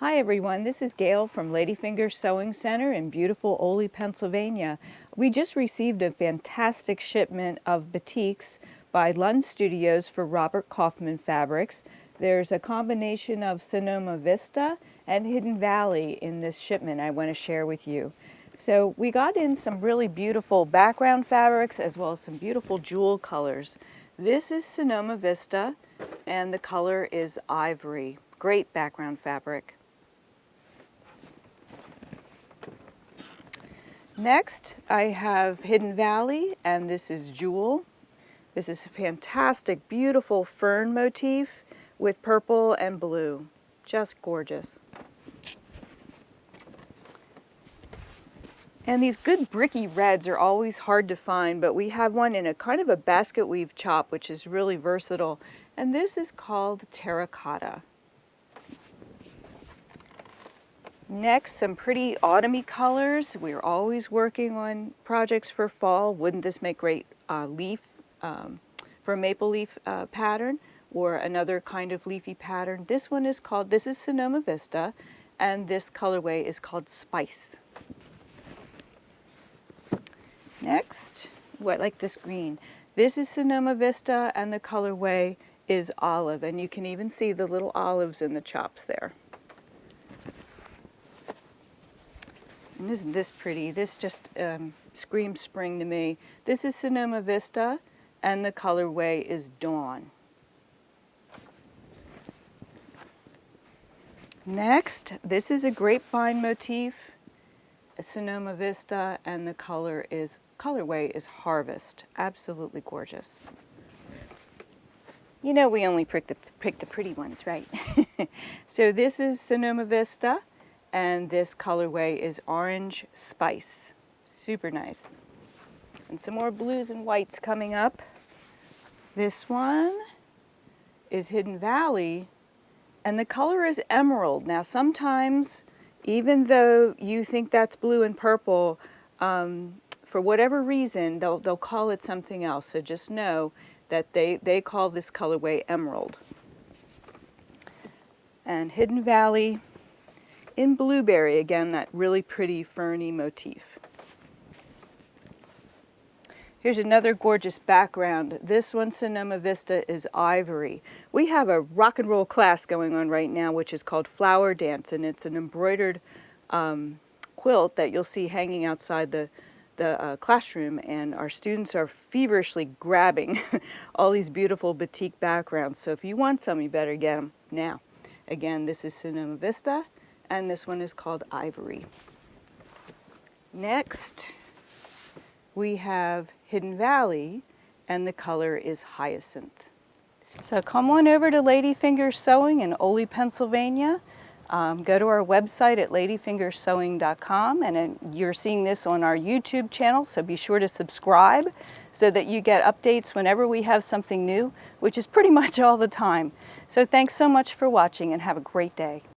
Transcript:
Hi everyone, this is Gail from Ladyfinger Sewing Center in beautiful Ole, Pennsylvania. We just received a fantastic shipment of Batiks by Lunn Studios for Robert Kaufman fabrics. There's a combination of Sonoma Vista and Hidden Valley in this shipment I want to share with you. So we got in some really beautiful background fabrics as well as some beautiful jewel colors. This is Sonoma Vista and the color is ivory. Great background fabric. Next, I have Hidden Valley, and this is Jewel. This is a fantastic, beautiful fern motif with purple and blue. Just gorgeous. And these good bricky reds are always hard to find, but we have one in a kind of a basket weave chop, which is really versatile. And this is called Terracotta. Next, some pretty autumny colors. We're always working on projects for fall. Wouldn't this make great leaf for a maple leaf pattern or another kind of leafy pattern? This is Sonoma Vista, and this colorway is called Spice. Next, I like this green. This is Sonoma Vista, and the colorway is olive, and you can even see the little olives in the chops there. And isn't this pretty? This just screams spring to me. This is Sonoma Vista, and the colorway is Dawn. Next, this is a grapevine motif, Sonoma Vista, and the colorway is Harvest. Absolutely gorgeous. You know we only pick the pretty ones, right? So this is Sonoma Vista. And this colorway is Orange Spice. Super nice. And some more blues and whites coming up. This one is Hidden Valley, and the color is Emerald. Now sometimes, even though you think that's blue and purple, for whatever reason, they'll call it something else. So just know that they call this colorway Emerald. And Hidden Valley in Blueberry, again, that really pretty ferny motif. Here's another gorgeous background. This one, Sonoma Vista, is Ivory. We have a rock and roll class going on right now, which is called Flower Dance, and it's an embroidered quilt that you'll see hanging outside the classroom, and our students are feverishly grabbing all these beautiful batik backgrounds. So if you want some, you better get them now. Again, this is Sonoma Vista, and this one is called Ivory. Next, we have Hidden Valley, and the color is Hyacinth. So come on over to Ladyfinger Sewing in Ole, Pennsylvania. Go to our website at ladyfingersewing.com, and you're seeing this on our YouTube channel, so be sure to subscribe so that you get updates whenever we have something new, which is pretty much all the time. So thanks so much for watching, and have a great day.